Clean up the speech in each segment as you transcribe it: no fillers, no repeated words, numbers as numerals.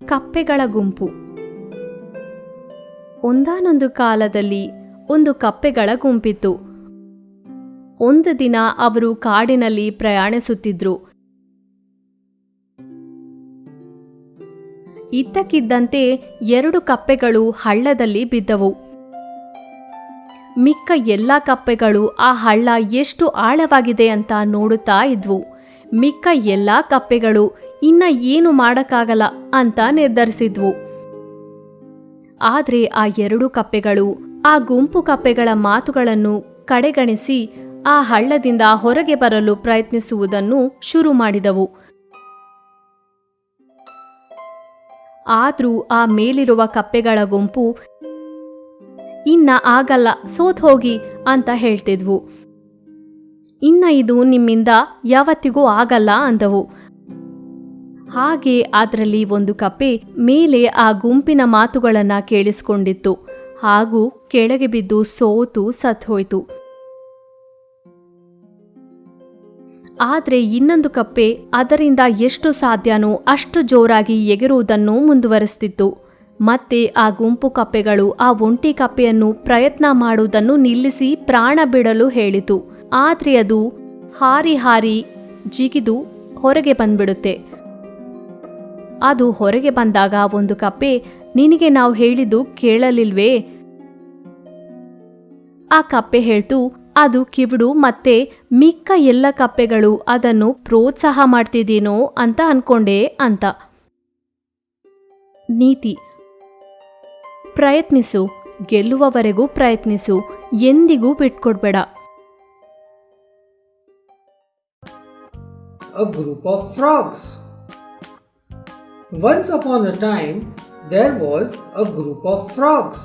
ಕಪ್ಪೆಗಳ ಗುಂಪು. ಒಂದಾನೊಂದು ಕಾಲದಲ್ಲಿ ಒಂದು ಕಪ್ಪೆಗಳ ಗುಂಪಿತ್ತು. ಒಂದು ದಿನ ಅವರು ಕಾಡಿನಲ್ಲಿ ಪ್ರಯಾಣಿಸುತ್ತಿದ್ರು. ಇದ್ದಕ್ಕಿದ್ದಂತೆ 2 ಕಪ್ಪೆಗಳು ಹಳ್ಳದಲ್ಲಿ ಬಿದ್ದವು. ಮಿಕ್ಕ ಎಲ್ಲ ಕಪ್ಪೆಗಳು ಆ ಹಳ್ಳ ಎಷ್ಟು ಆಳವಾಗಿದೆ ಅಂತ ನೋಡುತ್ತಾ ಇದ್ವು. ಮಿಕ್ಕ ಎಲ್ಲ ಕಪ್ಪೆಗಳು ಇನ್ನ ಏನು ಮಾಡಕ್ಕಾಗಲ್ಲ ಅಂತ ನಿರ್ಧರಿಸಿದ್ವು. ಆದ್ರೆ ಆ 2 ಕಪ್ಪೆಗಳು ಆ ಗುಂಪು ಕಪ್ಪೆಗಳ ಮಾತುಗಳನ್ನು ಕಡೆಗಣಿಸಿ ಆ ಹಳ್ಳದಿಂದ ಹೊರಗೆ ಬರಲು ಪ್ರಯತ್ನಿಸುವುದನ್ನು ಶುರು ಮಾಡಿದವು. ಆದ್ರೂ ಆ ಮೇಲಿರುವ ಕಪ್ಪೆಗಳ ಗುಂಪು ಇನ್ನ ಆಗಲ್ಲ, ಸೋತ್ ಹೋಗಿ ಅಂತ ಹೇಳ್ತಿದ್ವು. ಇನ್ನ ಇದು ನಿಮ್ಮಿಂದ ಯಾವತ್ತಿಗೂ ಆಗಲ್ಲ ಅಂದವು. ಹಾಗೆ ಅದರಲ್ಲಿ ಒಂದು ಕಪ್ಪೆ ಮೇಲೆ ಆ ಗುಂಪಿನ ಮಾತುಗಳನ್ನ ಕೇಳಿಸ್ಕೊಂಡಿತ್ತು ಹಾಗೂ ಕೆಳಗೆ ಬಿದ್ದು ಸೋತು ಸತ್ಹೋಯ್ತು. ಆದ್ರೆ ಇನ್ನೊಂದು ಕಪ್ಪೆ ಅದರಿಂದ ಎಷ್ಟು ಸಾಧ್ಯನೋ ಅಷ್ಟು ಜೋರಾಗಿ ಎಗರುವುದನ್ನು ಮುಂದುವರಿಸ್ತಿತ್ತು. ಮತ್ತೆ ಆ ಗುಂಪು ಕಪ್ಪೆಗಳು ಆ ಒಂಟಿ ಕಪ್ಪೆಯನ್ನು ಪ್ರಯತ್ನ ಮಾಡುವುದನ್ನು ನಿಲ್ಲಿಸಿ ಪ್ರಾಣ ಬಿಡಲು ಹೇಳಿತು. ಆದ್ರೆ ಅದು ಹಾರಿ ಹಾರಿ ಜಿಗಿದು ಹೊರಗೆ ಬಂದ್ಬಿಡುತ್ತೆ. ಅದು ಹೊರಗೆ ಬಂದಾಗ ಒಂದು ಕಪ್ಪೆ, ನಿನಗೆ ನಾವು ಹೇಳಿದ್ದು ಕೇಳಲಿಲ್ವೇ? ಆ ಕಪ್ಪೆ ಹೇಳ್ತು, ಅದು ಕಿವುಡು ಮತ್ತೆ ಮಿಕ್ಕ ಎಲ್ಲ ಕಪ್ಪೆಗಳು ಅದನ್ನು ಪ್ರೋತ್ಸಾಹ ಮಾಡ್ತಿದ್ದೀನೋ ಅಂತ ಅನ್ಕೊಂಡೆ ಅಂತ. ನೀತಿ: ಪ್ರಯತ್ನಿಸು, ಗೆಲ್ಲುವವರೆಗೂ ಪ್ರಯತ್ನಿಸು, ಎಂದಿಗೂ ಬಿಟ್ಕೊಡ್ಬೇಡ. A group of frogs. Once upon a time, there was a group of frogs.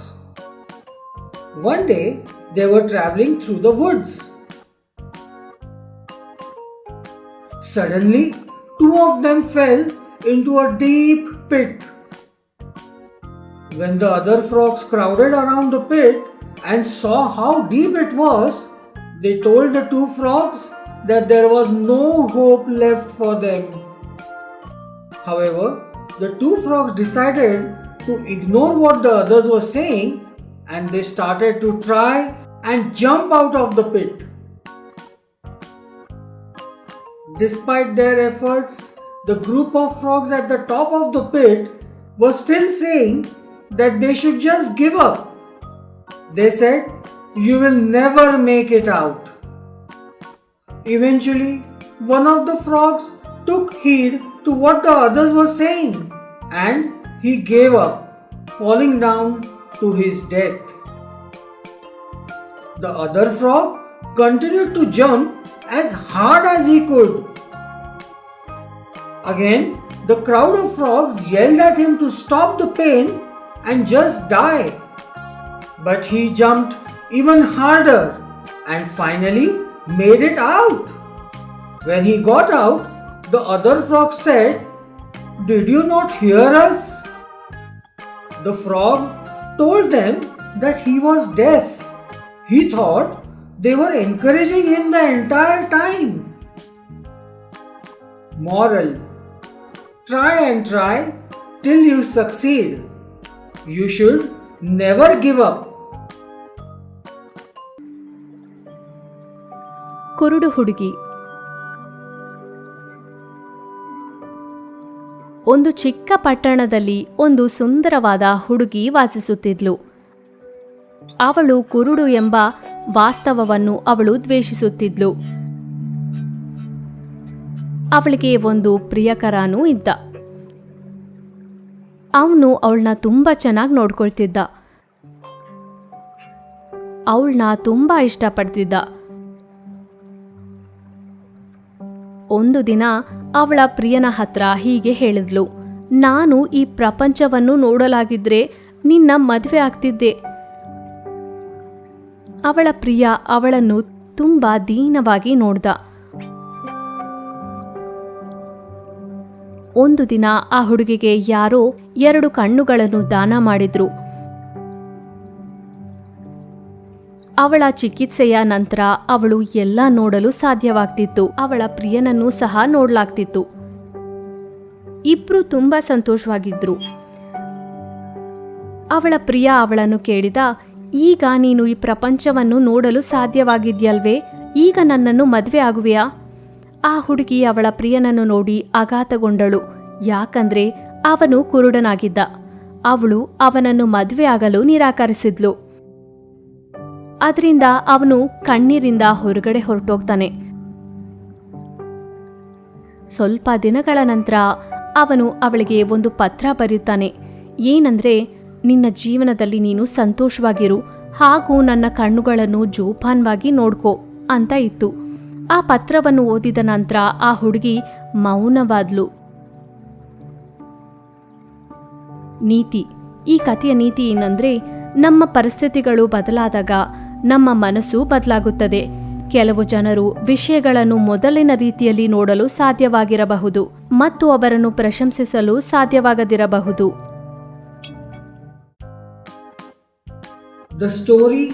One day, they were traveling through the woods. Suddenly, 2 of them fell into a deep pit. When the other frogs crowded around the pit and saw how deep it was, they told the 2 frogs that there was no hope left for them. However, the 2 frogs decided to ignore what the others were saying, and they started to try and jump out of the pit. Despite their efforts, the group of frogs at the top of the pit were still saying that they should just give up. They said, "You will never make it out." Eventually, one of the frogs took heed to what the others were saying, and he gave up, falling down to his death. The other frog continued to jump as hard as he could. Again, the crowd of frogs yelled at him to stop the pain and just die. But he jumped even harder and finally made it out. When he got out, the other frog said, "Did you not hear us?" The frog told them that he was deaf. He thought they were encouraging him the entire time. Moral: try and try till you succeed. You should never give up. ಕುರುಡು ಹುಡುಗಿ. ಒಂದು ಚಿಕ್ಕ ಪಟ್ಟಣದಲ್ಲಿ ಒಂದು ಸುಂದರವಾದ ಹುಡುಗಿ ವಾಸಿಸುತ್ತಿದ್ಲು. ಅವಳು ಕುರುಡು ಎಂಬ ವಾಸ್ತವವನ್ನು ಅವಳು ದ್ವೇಷಿಸುತ್ತಿದ್ಲು. ಅವಳಿಗೆ ಒಂದು ಪ್ರಿಯಕರನೂ ಇದ್ದ. ಅವನು ಅವಳನ್ನ ತುಂಬಾ ಚೆನ್ನಾಗಿ ನೋಡ್ಕೊಳ್ತಿದ್ದ. ಅವಳನ್ನ ತುಂಬಾ ಇಷ್ಟಪಡ್ತಿದ್ದ. ಒಂದು ದಿನ ಅವಳ ಪ್ರಿಯನ ಹತ್ರ ಹೀಗೆ ಹೇಳಿದ್ಲು, "ನಾನು ಈ ಪ್ರಪಂಚವನ್ನು ನೋಡಲಾಗಿದ್ರೆ ನಿನ್ನ ಮದುವೆ ಆಗ್ತಿದ್ದೆ." ಅವಳ ಪ್ರಿಯ ಅವಳನ್ನು ತುಂಬಾ ದೀನವಾಗಿ ನೋಡ್ದ. ಒಂದು ದಿನ ಆ ಹುಡುಗಿಗೆ ಯಾರೋ 2 ಕಣ್ಣುಗಳನ್ನು ದಾನ ಮಾಡಿದ್ರು. ಅವಳ ಚಿಕಿತ್ಸೆಯ ನಂತರ ಅವಳು ಎಲ್ಲ ನೋಡಲು ಸಾಧ್ಯವಾಗ್ತಿತ್ತು. ಅವಳ ಪ್ರಿಯನನ್ನು ಸಹ ನೋಡ್ಲಾಗ್ತಿತ್ತು. ಇಬ್ರು ತುಂಬಾ ಸಂತೋಷವಾಗಿದ್ರು. ಅವಳ ಪ್ರಿಯ ಅವಳನ್ನು ಕೇಳಿದ, ಈಗ ನೀನು ಈ ಪ್ರಪಂಚವನ್ನು ನೋಡಲು ಸಾಧ್ಯವಾಗಿದ್ಯಲ್ವೇ? ಈಗ ನನ್ನನ್ನು ಮದುವೆ ಆಗುವೆಯಾ? ಆ ಹುಡುಗಿ ಅವಳ ಪ್ರಿಯನನ್ನು ನೋಡಿ ಆಘಾತಗೊಂಡಳು. ಯಾಕಂದ್ರೆ ಅವನು ಕುರುಡನಾಗಿದ್ದ. ಅವಳು ಅವನನ್ನು ಮದುವೆ ಆಗಲು ನಿರಾಕರಿಸಿದ್ಲು. ಅದರಿಂದ ಅವನು ಕಣ್ಣೀರಿಂದ ಹೊರಗಡೆ ಹೊರಟೋಗ್ತಾನೆ. ಸ್ವಲ್ಪ ದಿನಗಳ ನಂತರ ಅವನು ಅವಳಿಗೆ ಒಂದು ಪತ್ರ ಬರೆಯುತ್ತಾನೆ. ಏನಂದ್ರೆ, ನಿನ್ನ ಜೀವನದಲ್ಲಿ ನೀನು ಸಂತೋಷವಾಗಿರು ಹಾಗೂ ನನ್ನ ಕಣ್ಣುಗಳನ್ನು ಜೋಪಾನವಾಗಿ ನೋಡ್ಕೋ ಅಂತ ಇತ್ತು. ಆ ಪತ್ರವನ್ನು ಓದಿದ ನಂತರ ಆ ಹುಡುಗಿ ಮೌನವಾದ್ಲು. ನೀತಿ. ಈ ಕಥೆಯ ನೀತಿ ಏನಂದ್ರೆ, ನಮ್ಮ ಪರಿಸ್ಥಿತಿಗಳು ಬದಲಾದಾಗ ನಮ್ಮ ಮನಸ್ಸು ಬದಲಾಗುತ್ತದೆ. ಕೆಲವು ಜನರು ವಿಷಯಗಳನ್ನು ಮೊದಲಿನ ರೀತಿಯಲ್ಲಿ ನೋಡಲು ಸಾಧ್ಯವಾಗಿರಬಹುದು ಮತ್ತು ಅವರನ್ನು ಪ್ರಶಂಸಿಸಲು ಸಾಧ್ಯವಾಗದಿರಬಹುದು. The story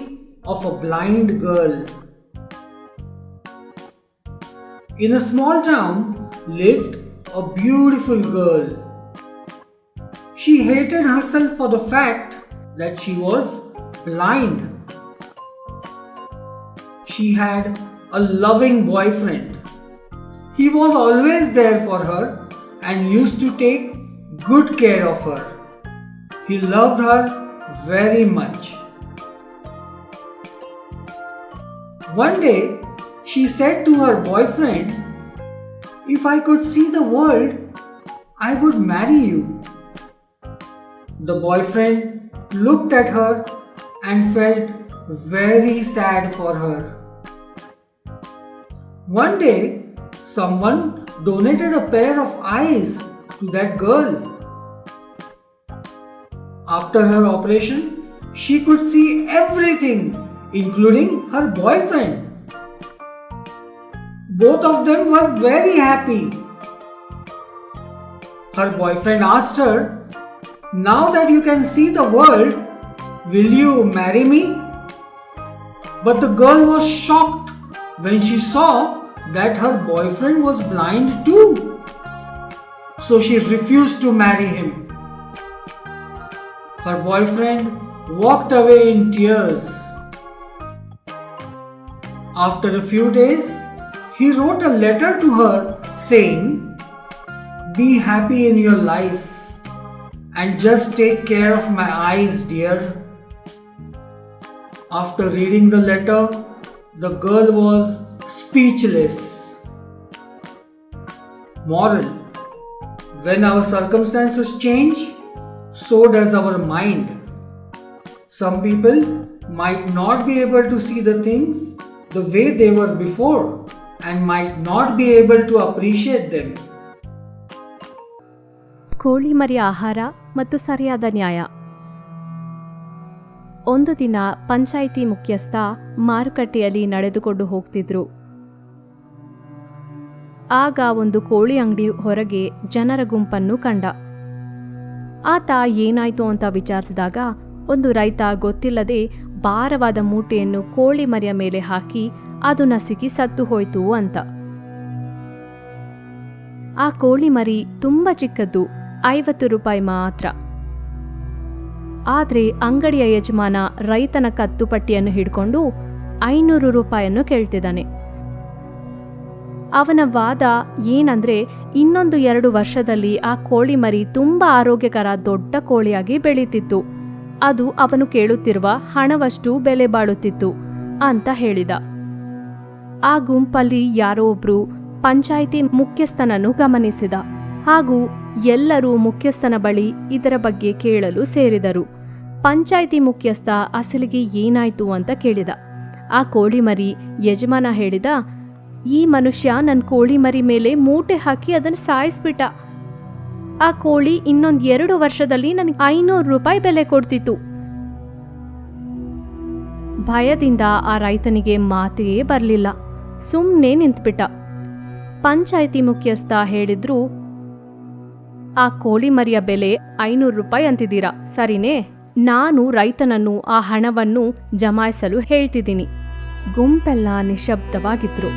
of a blind girl. In a small town lived a beautiful girl. She hated herself for the fact that she was blind. She had a loving boyfriend. He was always there for her and used to take good care of her. He loved her very much. One day, she said to her boyfriend, "If I could see the world, I would marry you." The boyfriend looked at her and felt very sad for her. One day, someone donated a pair of eyes to that girl. After her operation, she could see everything, including her boyfriend. Both of them were very happy. Her boyfriend asked her, "Now that you can see the world, will you marry me?" But the girl was shocked when she saw that her boyfriend was blind too. So she refused to marry him. Her boyfriend walked away in tears. After a few days, he wrote a letter to her saying, "Be happy in your life and just take care of my eyes, dear." After reading the letter, the girl was speechless. Moral: when our circumstances change, so does our mind. Some people might not be able to see the things the way they were before and might not be able to appreciate them. ಕೋಳಿ ಮರಿಯ ಆಹಾರ ಮತ್ತು ಸರಿಯಾದ ನ್ಯಾಯ. ಒಂದು ದಿನ ಪಂಚಾಯಿತಿ ಮುಖ್ಯಸ್ಥ ಮಾರುಕಟ್ಟೆಯಲ್ಲಿ ನಡೆದುಕೊಂಡು ಹೋಗ್ತಿದ್ರು. ಆಗ ಒಂದು ಕೋಳಿ ಅಂಗಡಿ ಹೊರಗೆ ಜನರ ಗುಂಪನ್ನು ಕಂಡ. ಆತ ಏನಾಯ್ತು ಅಂತ ವಿಚಾರಿಸಿದಾಗ ಒಂದು ರೈತ ಗೊತ್ತಿಲ್ಲದೆ ಭಾರವಾದ ಮೂಟೆಯನ್ನು ಕೋಳಿ ಮರಿಯ ಮೇಲೆ ಹಾಕಿ ಅದು ನಸುಕಿ ಸತ್ತು ಹೋಯ್ತು ಅಂತ. ಆ ಕೋಳಿ ಮರಿ ತುಂಬಾ ಚಿಕ್ಕದ್ದು, 50 ರೂಪಾಯಿ ಮಾತ್ರ. ಆದ್ರೆ ಅಂಗಡಿಯ ಯಜಮಾನ ರೈತನ ಕತ್ತುಪಟ್ಟಿಯನ್ನು ಹಿಡ್ಕೊಂಡು 500 ರೂಪಾಯಿಯನ್ನು ಕೇಳ್ತಿದ್ದಾನೆ. ಅವನ ವಾದ ಏನಂದ್ರೆ, ಇನ್ನೊಂದು 2 ವರ್ಷದಲ್ಲಿ ಆ ಕೋಳಿ ಮರಿ ತುಂಬಾ ಆರೋಗ್ಯಕರ ದೊಡ್ಡ ಕೋಳಿಯಾಗಿ ಬೆಳೀತಿತ್ತು. ಅದು ಅವನು ಕೇಳುತ್ತಿರುವ ಹಣವಷ್ಟು ಬೆಲೆ ಬಾಳುತ್ತಿತ್ತು ಅಂತ ಹೇಳಿದ. ಆ ಗುಂಪಲ್ಲಿ ಯಾರೋ ಒಬ್ರು ಪಂಚಾಯಿತಿ ಮುಖ್ಯಸ್ಥನನ್ನು ಗಮನಿಸಿದ ಹಾಗೂ ಎಲ್ಲರೂ ಮುಖ್ಯಸ್ಥನ ಬಳಿ ಇದರ ಬಗ್ಗೆ ಕೇಳಲು ಸೇರಿದರು. ಪಂಚಾಯಿತಿ ಮುಖ್ಯಸ್ಥ ಅಸಲಿಗೆ ಏನಾಯ್ತು ಅಂತ ಕೇಳಿದ. ಆ ಕೋಳಿ ಮರಿ ಯಜಮಾನ ಹೇಳಿದ, "ಈ ಮನುಷ್ಯ ನನ್ನ ಕೋಳಿ ಮರಿ ಮೇಲೆ ಮೂಟೆ ಹಾಕಿ ಅದನ್ನು ಸಾಯಿಸ್ಬಿಟ್ಟ. ಆ ಕೋಳಿ ಇನ್ನೊಂದು 2 ವರ್ಷದಲ್ಲಿ ನನಗೆ 500 ರೂಪಾಯಿ ಬೆಲೆ ಕೊಡ್ತಿತ್ತು." ಭಯದಿಂದ ಆ ರೈತನಿಗೆ ಮಾತೇ ಬರಲಿಲ್ಲ, ಸುಮ್ಮನೆ ನಿಂತ್ಬಿಟ್ಟ. ಪಂಚಾಯಿತಿ ಮುಖ್ಯಸ್ಥ ಹೇಳಿದ್ರು, "ಆ ಕೋಳಿ ಮರಿಯ ಬೆಲೆ 500 ರೂಪಾಯಿ ಅಂತಿದ್ದೀರಾ, ಸರಿನೇ? ನಾನು ರೈತನನ್ನು ಆ ಹಣವನ್ನು ಜಮಾಯಿಸಲು ಹೇಳ್ತಿದ್ದೀನಿ." ಗುಂಪೆಲ್ಲ ನಿಶಬ್ದವಾಗಿದ್ರು.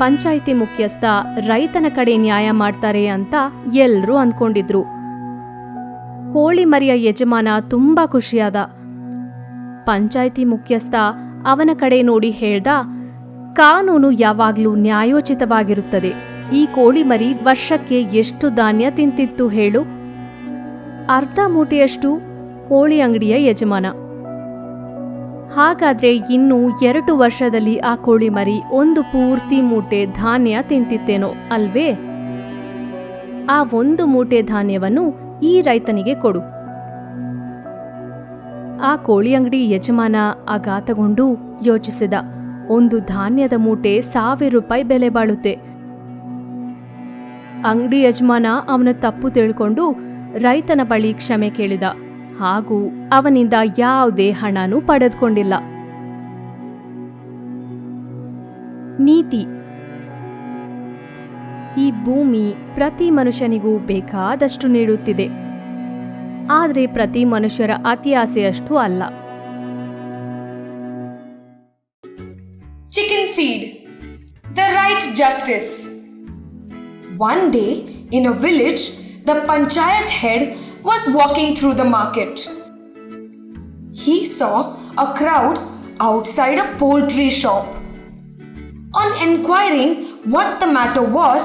ಪಂಚಾಯಿತಿ ಮುಖ್ಯಸ್ಥ ರೈತನ ಕಡೆ ನ್ಯಾಯ ಮಾಡ್ತಾರೆ ಅಂತ ಎಲ್ರೂ ಅಂದ್ಕೊಂಡಿದ್ರು. ಕೋಳಿ ಮರಿಯ ಯಜಮಾನ ತುಂಬಾ ಖುಷಿಯಾದ. ಪಂಚಾಯಿತಿ ಮುಖ್ಯಸ್ಥ ಅವನ ಕಡೆ ನೋಡಿ ಹೇಳ್ದ, ಕಾನೂನು ಯಾವಾಗ್ಲೂ ನ್ಯಾಯೋಚಿತವಾಗಿರುತ್ತದೆ. ಈ ಕೋಳಿ ಮರಿ ವರ್ಷಕ್ಕೆ ಎಷ್ಟು ಧಾನ್ಯ ತಿಂತಿತ್ತು ಹೇಳು? ಅರ್ಧ ಮೂಟೆಯಷ್ಟು. ಕೋಳಿ ಅಂಗಡಿಯ ಯಜಮಾನ: ಹಾಗಾದ್ರೆ ಇನ್ನು 2 ವರ್ಷದಲ್ಲಿ ಆ ಕೋಳಿ ಮರಿ ಒಂದು ಪೂರ್ತಿ ಮೂಟೆ ಧಾನ್ಯ ತಿಂತಿತ್ತೇನೋ ಅಲ್ವೇ? ಆ 1 ಮೂಟೆ ಧಾನ್ಯವನ್ನು ಈ ರೈತನಿಗೆ ಕೊಡು. ಆ ಕೋಳಿ ಅಂಗಡಿ ಯಜಮಾನ ಆಘಾತಗೊಂಡು ಯೋಚಿಸಿದ, ಒಂದು ಧಾನ್ಯದ ಮೂಟೆ 1000 ರೂಪಾಯಿ ಬೆಲೆ ಬಾಳುತ್ತೆ. ಅಂಗಡಿ ಯಜಮಾನ ಅವನ ತಪ್ಪು ತಿಳ್ಕೊಂಡು ರೈತನ ಬಳಿ ಕ್ಷಮೆ ಕೇಳಿದ, ಹಾಗೂ ಅವನಿಂದ ಯಾವುದೇ ಹಣನೂ ಪಡೆದುಕೊಂಡಿಲ್ಲ. ನೀತಿ: ಈ ಭೂಮಿ ಪ್ರತಿ ಮನುಷ್ಯನಿಗೂ ಬೇಕಾದಷ್ಟು ನೀಡುತ್ತಿದೆ, ಆದರೆ ಪ್ರತಿ ಮನುಷ್ಯರ ಅತಿ ಆಸೆಯಷ್ಟು ಅಲ್ಲ. Chicken feed. The right justice. One day in a village, the panchayat head was walking through the market. He saw a crowd outside a poultry shop. On inquiring what the matter was,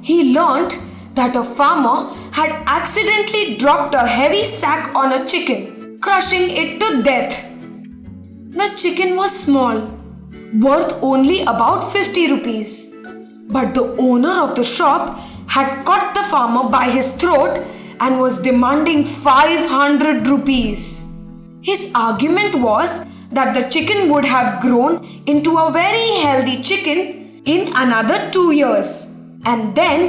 he learnt that a farmer had accidentally dropped a heavy sack on a chicken, crushing it to death. The chicken was small, worth only about 50 rupees. But the owner of the shop had caught the farmer by his throat and was demanding 500 rupees. His argument was that the chicken would have grown into a very healthy chicken in another 2 years, and then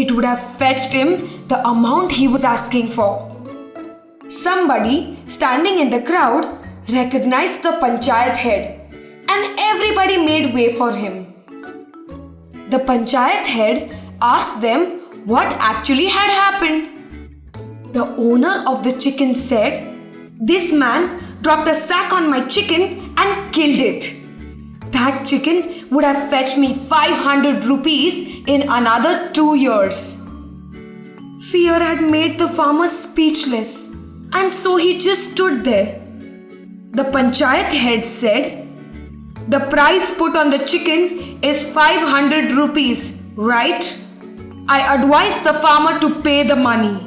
it would have fetched him the amount he was asking for. Somebody standing in the crowd recognized the panchayat head, and everybody made way for him. The panchayat head asked them what actually had happened. The owner of the chicken said, "This man dropped a sack on my chicken and killed it. That chicken would have fetched me 500 rupees in another 2 years." Fear had made the farmer speechless, and so he just stood there. The panchayat head said, "The price put on the chicken is 500 rupees, right? I advise the farmer to pay the money."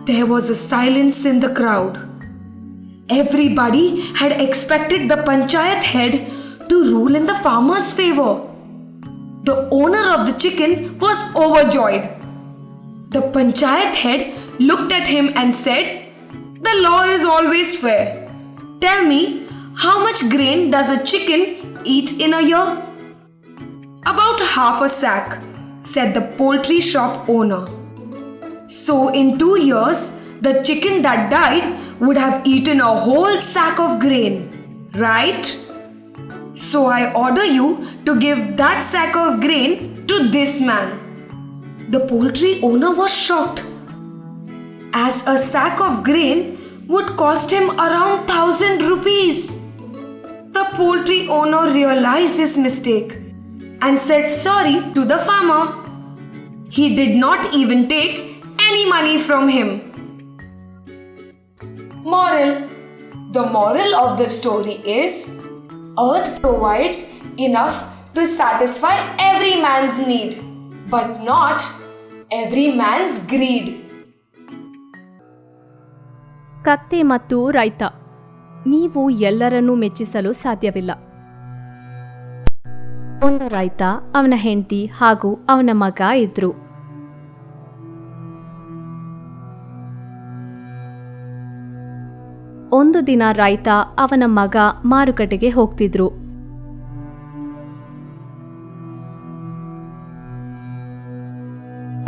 There was a silence in the crowd. Everybody had expected the panchayat head to rule in the farmer's favor. The owner of the chicken was overjoyed. The panchayat head looked at him and said, "The law is always fair. Tell me, how much grain does a chicken eat in a year?" "About half a sack," said the poultry shop owner. "So in 2 years, the chicken that died would have eaten a whole sack of grain, right? So I order you to give that sack of grain to this man." The poultry owner was shocked, as a sack of grain would cost him around 1000 rupees. The poultry owner realized his mistake and said sorry to the farmer. He did not even take any money from him. Moral: the moral of the story is, earth provides enough to satisfy every man's need, but not every man's greed. ಕತ್ತೆ ಮತ್ತು ರೈತ. ನೀವು ಎಲ್ಲರನ್ನೂ ಮೆಚ್ಚಿಸಲು ಸಾಧ್ಯವಿಲ್ಲ. ಒಂದು ರೈತ, ಅವನ ಹೆಂಡತಿ ಹಾಗೂ ಅವನ ಮಗ ಇದ್ರು. ಒಂದು ದಿನ ರೈತ ಅವನ ಮಗ ಮಾರುಕಟ್ಟೆಗೆ ಹೋಗ್ತಿದ್ರು.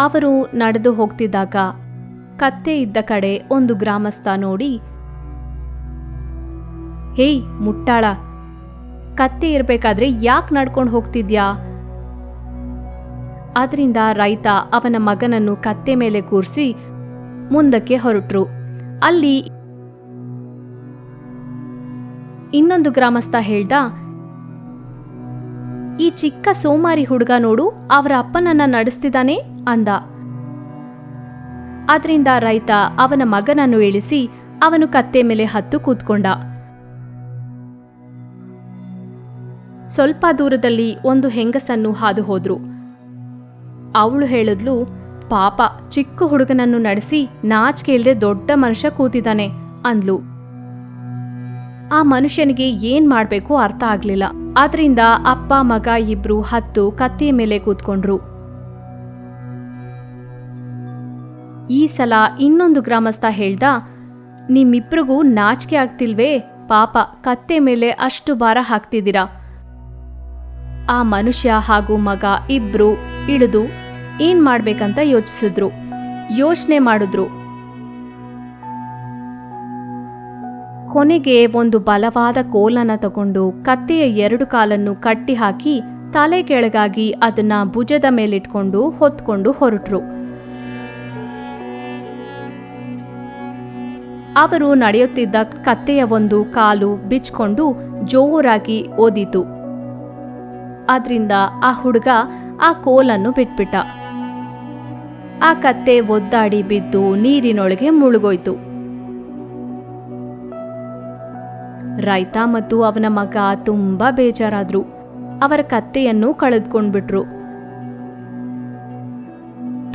ಅವರು ನಡೆದು ಹೋಗ್ತಿದ್ದಾಗ ಕತ್ತೆ ಇದ್ದ ಕಡೆ ಒಂದು ಗ್ರಾಮಸ್ಥ ನೋಡಿ, "ಹೇಯ್ ಮುಟ್ಟಾಳ, ಕತ್ತೆ ಇರಬೇಕಾದ್ರೆ ಯಾಕೆ ನಡ್ಕೊಂಡು ಹೋಗ್ತಿದ್ಯಾ?" ಅದರಿಂದ ರೈತ ಅವನ ಮಗನನ್ನು ಕತ್ತೆ ಮೇಲೆ ಕೂರಿಸಿ ಮುಂದಕ್ಕೆ ಹೊರಟ್ರು. ಅಲ್ಲಿ ಇನ್ನೊಂದು ಗ್ರಾಮಸ್ಥ ಹೇಳ್ದ, ಈ ಚಿಕ್ಕ ಸೋಮಾರಿ ಹುಡುಗ ನೋಡು, ಅವರ ಅಪ್ಪನನ್ನ ನಡೆಸ್ತಿದ್ದಾನೆ ಅಂದ. ಅದರಿಂದ ರೈತ ಅವನ ಮಗನನ್ನು ಇಳಿಸಿ ಅವನು ಕತ್ತೆ ಮೇಲೆ ಹತ್ತು ಕೂತ್ಕೊಂಡ. ಸ್ವಲ್ಪ ದೂರದಲ್ಲಿ ಒಂದು ಹೆಂಗಸನ್ನು ಹಾದು ಹೋದ್ರು. ಅವಳು ಹೇಳಿದ್ಲು, ಪಾಪ ಚಿಕ್ಕ ಹುಡುಗನನ್ನು ನಡೆಸಿ ನಾಚಿಕೆ ಇಲ್ದೆ ದೊಡ್ಡ ಮನುಷ್ಯ ಕೂತಿದ್ದಾನೆ ಅಂದ್ಲು. ಆ ಮನುಷ್ಯನಿಗೆ ಏನ್ ಮಾಡ್ಬೇಕು ಅರ್ಥ ಆಗ್ಲಿಲ್ಲ. ಆದ್ರಿಂದ ಅಪ್ಪ ಮಗ ಇಬ್ರು ಹತ್ತು ಕತ್ತೆಯ ಮೇಲೆ ಕೂತ್ಕೊಂಡ್ರು. ಈ ಸಲ ಇನ್ನೊಂದು ಗ್ರಾಮಸ್ಥ ಹೇಳ್ದ, ನಿಮ್ಮಿಬ್ರಿಗೂ ನಾಚಿಕೆ ಆಗ್ತಿಲ್ವೇ? ಪಾಪ ಕತ್ತೆ ಮೇಲೆ ಅಷ್ಟು ಭಾರ ಹಾಕ್ತಿದ್ದೀರಾ. ಆ ಮನುಷ್ಯ ಹಾಗೂ ಮಗ ಇಬ್ರು ಇಳಿದು ಏನ್ ಮಾಡ್ಬೇಕಂತ ಯೋಚನೆ ಮಾಡಿದ್ರು. ಕೊನೆಗೆ ಒಂದು ಬಲವಾದ ಕೋಲನ್ನ ತಗೊಂಡು ಕತ್ತೆಯ 2 ಕಾಲನ್ನು ಕಟ್ಟಿ ಹಾಕಿ ತಲೆ ಕೆಳಗಾಗಿ ಅದನ್ನ ಭುಜದ ಮೇಲಿಟ್ಕೊಂಡು ಹೊತ್ಕೊಂಡು ಹೊರಟ್ರು. ಅವರು ನಡೆಯುತ್ತಿದ್ದ ಕತ್ತೆಯ ಒಂದು ಕಾಲು ಬಿಚ್ಕೊಂಡು ಜೋರಾಗಿ ಓದಿತು. ಆದ್ರಿಂದ ಆ ಹುಡುಗ ಆ ಕೋಲನ್ನು ಬಿಟ್ಬಿಟ್ಟ. ಆ ಕತ್ತೆ ಒದ್ದಾಡಿ ಬಿದ್ದು ನೀರಿನೊಳಗೆ ಮುಳುಗೋಯ್ತು. ರೈತ ಮತ್ತು ಅವನ ಮಗ ತುಂಬಾ ಬೇಜಾರಾದ್ರು. ಅವರ ಕತ್ತೆಯನ್ನು ಕಳೆದುಕೊಂಡ್ಬಿಟ್ರು.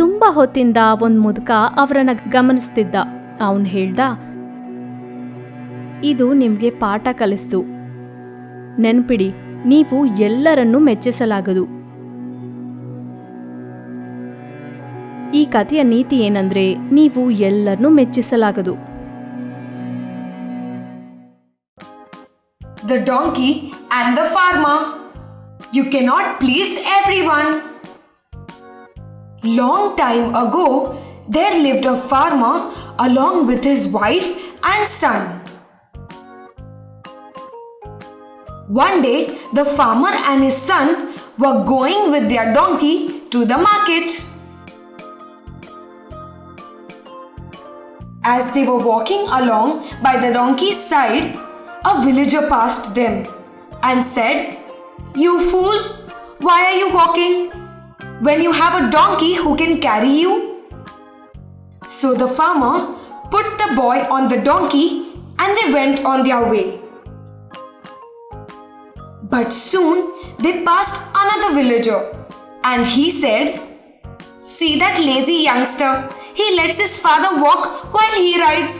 ತುಂಬಾ ಹೊತ್ತಿಂದ ಒಂದ್ ಮುದುಕ ಅವರನ್ನ ಗಮನಿಸ್ತಿದ್ದ. ಅವನ್ ಹೇಳ್ದ, ಇದು ನಿಮ್ಗೆ ಪಾಠ ಕಲಿಸ್ತು. ನೆನ್ಪಿಡಿ, ನೀವು ಎಲ್ಲರನ್ನೂ ಮೆಚ್ಚಿಸಲಾಗದು. ಈ ಕಥೆಯ ನೀತಿ ಏನಂದ್ರೆ, ನೀವು ಎಲ್ಲರನ್ನೂ ಮೆಚ್ಚಿಸಲಾಗದು. The donkey and the farmer. You cannot please everyone. Long time ago, there lived a farmer along with his wife and son. One day, the farmer and his son were going with their donkey to the market. As they were walking along by the donkey's side, a villager passed them and said, "You fool, why are you walking when you have a donkey who can carry you?" So the farmer put the boy on the donkey and they went on their way. But soon they passed another villager and he said, "See that lazy youngster, he lets his father walk while he rides."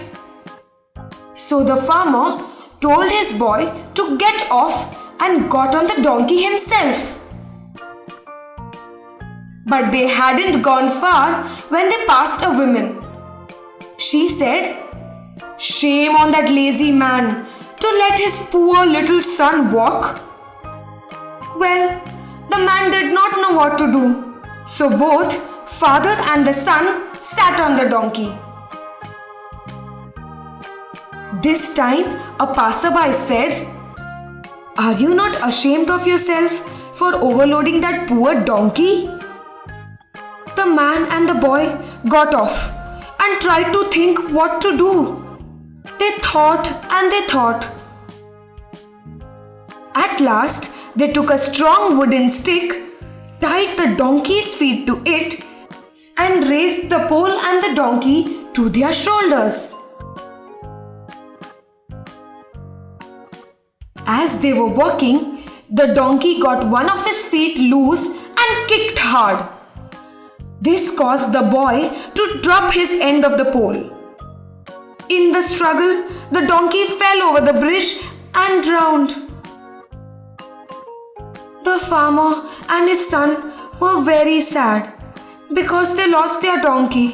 So the farmer told his boy to get off and got on the donkey himself. But they hadn't gone far when they passed a woman. She said, "Shame on that lazy man to let his poor little son walk." Well, the man did not know what to do. So both father and the son sat on the donkey. This time a passerby said, "Are you not ashamed of yourself for overloading that poor donkey?" The man and the boy got off and tried to think what to do. They thought and they thought. At last, they took a strong wooden stick, tied the donkey's feet to it, and raised the pole and the donkey to their shoulders. As they were walking, the donkey got one of his feet loose and kicked hard. This caused the boy to drop his end of the pole. In the struggle, the donkey fell over the bridge and drowned. The farmer and his son were very sad because they lost their donkey.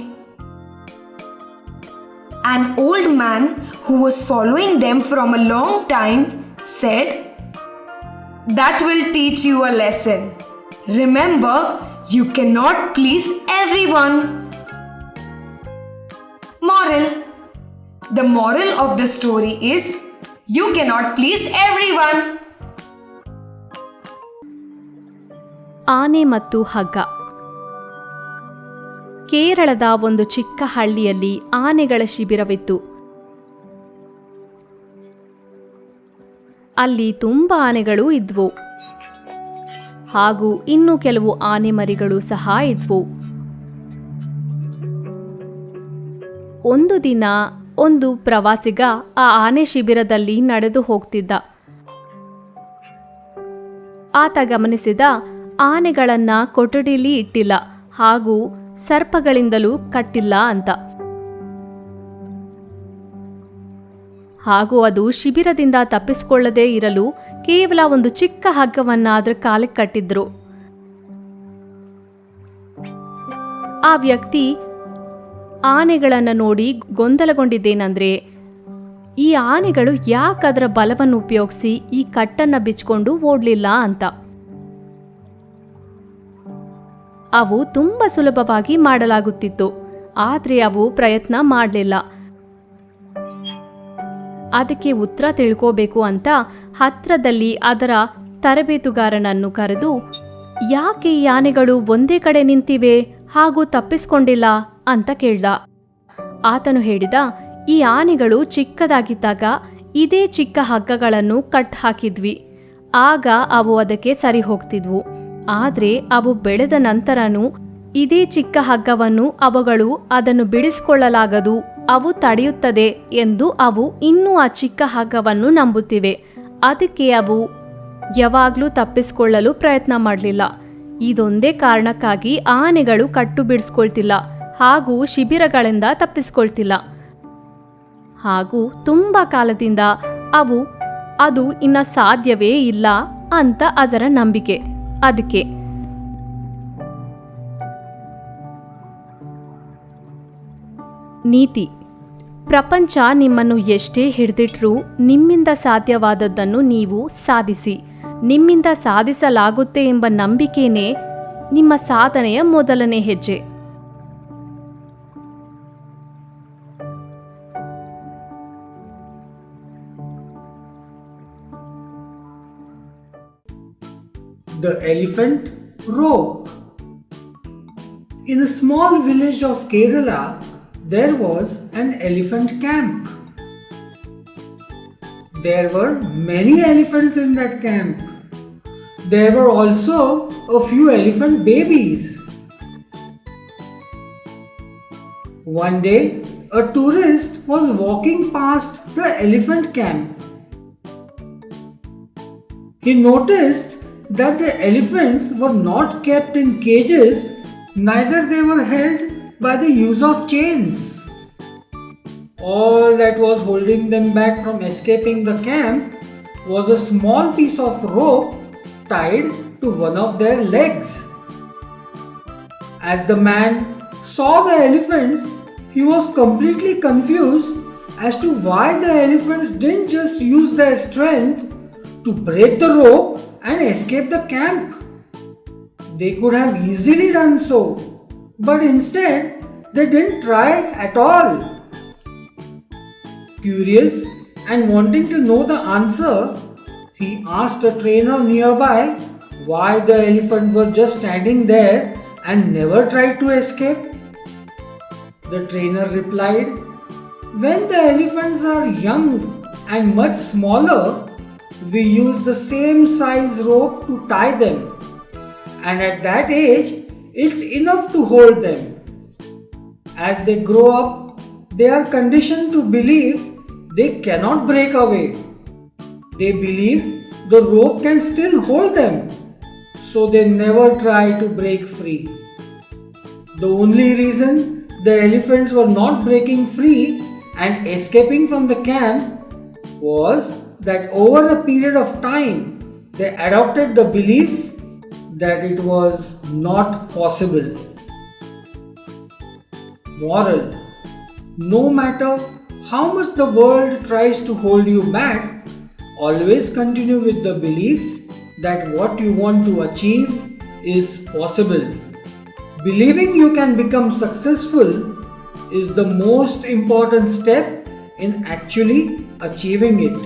An old man who was following them from a long time said, "That will teach you a lesson. Remember, you cannot please everyone." Moral: the moral of the story is, you cannot please everyone. ಆನೆ ಮತ್ತು ಹಗ್ಗ. ಕೇರಳದ ಒಂದು ಚಿಕ್ಕ ಹಳ್ಳಿಯಲ್ಲಿ ಆನೆಗಳ ಶಿಬಿರವಿತ್ತು. ಅಲ್ಲಿ ತುಂಬ ಆನೆಗಳು ಇದ್ವು. ಹಾಗೂ ಇನ್ನೂ ಕೆಲವು ಆನೆ ಮರಿಗಳು ಸಹ ಇದ್ವು. ಒಂದು ದಿನ ಒಂದು ಪ್ರವಾಸಿಗ ಆ ಆನೆ ಶಿಬಿರದಲ್ಲಿ ನಡೆದು ಹೋಗ್ತಿದ್ದ. ಆತ ಗಮನಿಸಿದ, ಆನೆಗಳನ್ನ ಕೊಠಡಿಲಿ ಇಟ್ಟಿಲ್ಲ ಹಾಗೂ ಸರ್ಪಗಳಿಂದಲೂ ಕಟ್ಟಿಲ್ಲ ಅಂತ. ಹಾಗೂ ಅದು ಶಿಬಿರದಿಂದ ತಪ್ಪಿಸಿಕೊಳ್ಳದೇ ಇರಲು ಕೇವಲ ಒಂದು ಚಿಕ್ಕ ಹಗ್ಗವನ್ನ ಅದರ ಕಾಲಿಗೆ ಕಟ್ಟಿದ್ರು. ಆ ವ್ಯಕ್ತಿ ಆನೆಗಳನ್ನು ನೋಡಿ ಗೊಂದಲಗೊಂಡಿದ್ದೇನೆಂದ್ರೆ, ಈ ಆನೆಗಳು ಯಾಕದರ ಬಲವನ್ನು ಉಪಯೋಗಿಸಿ ಈ ಕಟ್ಟನ್ನ ಬಿಚ್ಕೊಂಡು ಓಡ್ಲಿಲ್ಲ ಅಂತ. ಅವು ತುಂಬಾ ಸುಲಭವಾಗಿ ಮಾಡಲಾಗುತ್ತಿತ್ತು, ಆದ್ರೆ ಅವು ಪ್ರಯತ್ನ ಮಾಡಲಿಲ್ಲ. ಅದಕ್ಕೆ ಉತ್ತರ ತಿಳ್ಕೋಬೇಕು ಅಂತ ಹತ್ರದಲ್ಲಿ ಅದರ ತರಬೇತುಗಾರನನ್ನು ಕರೆದು, ಯಾಕೆ ಈ ಆನೆಗಳು ಒಂದೇ ಕಡೆ ನಿಂತಿವೆ ಹಾಗೂ ತಪ್ಪಿಸ್ಕೊಂಡಿಲ್ಲ ಅಂತ ಕೇಳ್ದ. ಆತನು ಹೇಳಿದ, ಈ ಆನೆಗಳು ಚಿಕ್ಕದಾಗಿದ್ದಾಗ ಇದೇ ಚಿಕ್ಕ ಹಗ್ಗಗಳನ್ನು ಕಟ್ ಹಾಕಿದ್ವಿ, ಆಗ ಅವು ಅದಕ್ಕೆ ಸರಿ ಹೋಗ್ತಿದ್ವು. ಆದ್ರೆ ಅವು ಬೆಳೆದ ನಂತರನೂ ಇದೇ ಚಿಕ್ಕ ಹಗ್ಗವನ್ನು ಅವುಗಳು ಅದನ್ನು ಬಿಡಿಸಿಕೊಳ್ಳಲಾಗದು, ಅವು ತಡೆಯುತ್ತದೆ ಎಂದು ಅವು ಇನ್ನೂ ಆ ಚಿಕ್ಕ ಹಗ್ಗವನ್ನು ನಂಬುತ್ತಿವೆ. ಅದಕ್ಕೆ ಅವು ಯಾವಾಗಲೂ ತಪ್ಪಿಸಿಕೊಳ್ಳಲು ಪ್ರಯತ್ನ ಮಾಡಲಿಲ್ಲ. ಇದೊಂದೇ ಕಾರಣಕ್ಕಾಗಿ ಆನೆಗಳು ಕಟ್ಟು ಬಿಡಿಸ್ಕೊಳ್ತಿಲ್ಲ ಹಾಗೂ ಶಿಬಿರಗಳಿಂದ ತಪ್ಪಿಸ್ಕೊಳ್ತಿಲ್ಲ. ಹಾಗೂ ತುಂಬ ಕಾಲದಿಂದ ಅದು ಇನ್ನ ಸಾಧ್ಯವೇ ಇಲ್ಲ ಅಂತ ಅದರ ನಂಬಿಕೆ. ಅದಕ್ಕೆ ನೀತಿ: ಪ್ರಪಂಚ ನಿಮ್ಮನ್ನು ಎಷ್ಟೇ ಹಿಡಿದಿಟ್ರೂ ನಿಮ್ಮಿಂದ ಸಾಧ್ಯವಾದದ್ದನ್ನು ನೀವು ಸಾಧಿಸಿ. ನಿಮ್ಮಿಂದ ಸಾಧಿಸಲಾಗುತ್ತೆ ಎಂಬ ನಂಬಿಕೆನೇ ನಿಮ್ಮ ಸಾಧನೆಯ ಮೊದಲನೇ ಹೆಜ್ಜೆ. The elephant rope. In a small village of Kerala, there was an elephant camp. There were many elephants in that camp. There were also a few elephant babies. One day, a tourist was walking past the elephant camp. He noticed that the elephants were not kept in cages, neither they were held by the use of chains. All that was holding them back from escaping the camp was a small piece of rope tied to one of their legs. As the man saw the elephants, he was completely confused as to why the elephants didn't just use their strength to break the rope and escape the camp. They could have easily done so, but instead they didn't try at all. Curious and wanting to know the answer, he asked a trainer nearby why the elephants were just standing there and never tried to escape. The trainer replied, "When the elephants are young and much smaller, we use the same size rope to tie them, and at that age, it's enough to hold them. As they grow up, they are conditioned to believe they cannot break away. They believe the rope can still hold them, so they never try to break free." The only reason the elephants were not breaking free and escaping from the camp was that over a period of time they adopted the belief that it was not possible. Moral: no matter how much the world tries to hold you back, always continue with the belief that what you want to achieve is possible. Believing you can become successful is the most important step in actually achieving it.